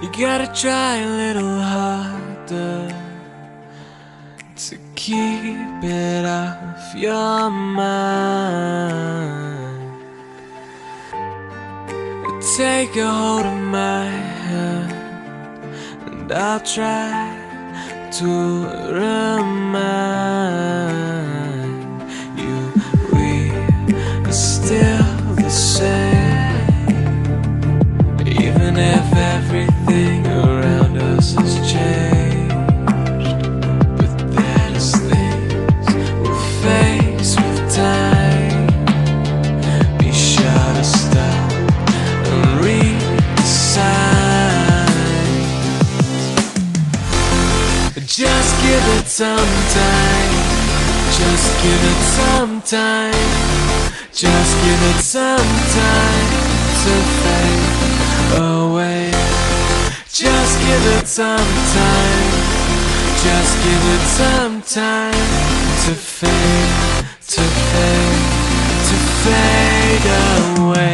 You gotta try a little harder to keep it off your mind. Take a hold of my hand, and I'll try to remind you we are still the same, even if everything around us has changed. But there's things we'll face with time. Be sure to stop and read the signs. Just give it some time. Just give it some time. Just give it some time to fade away. Just give it some time. Just give it some time to fade, to fade, to fade away.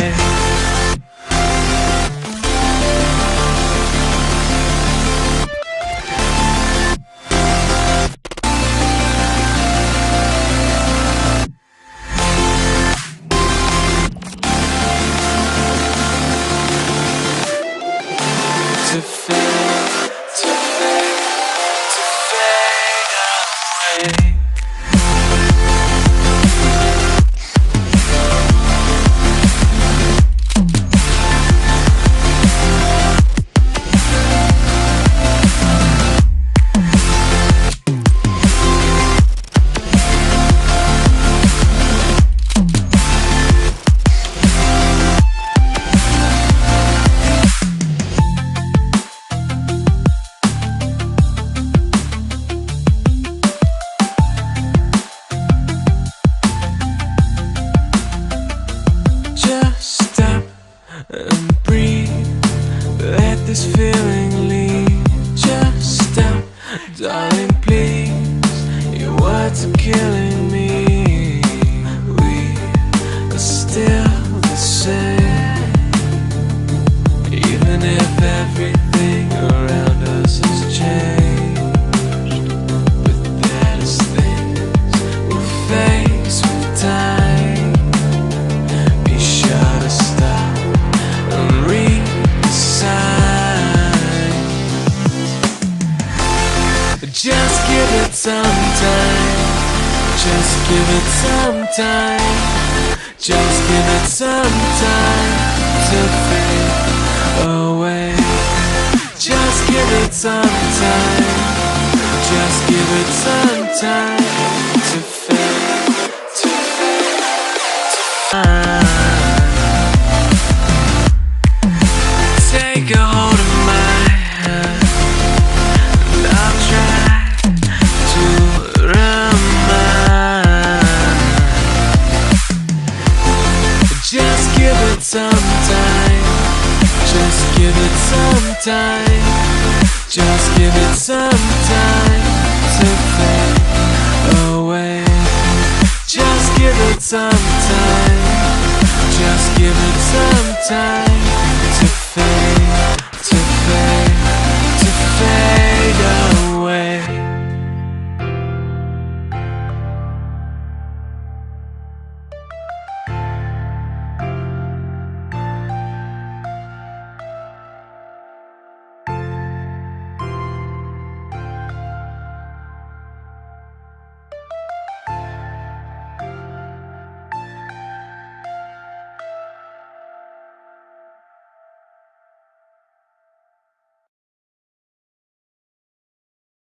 To fade, to fade, to fade away. Stop and breathe. Let this feeling lead. Just stop, darling, please. Your words are killing me. We are still the same, even if everything around us has changed. But there's things we'll face with time. Just give it some time. Just give it some time. Just give it some time to fade away. Just give it some time. Just give it some time to fade, to fade, to fade. Take a hold of my hand, and I'll try to remind. Just give it some time. Just give it some time. Just give it some time to fade away. Just give it some time. Just give it some time.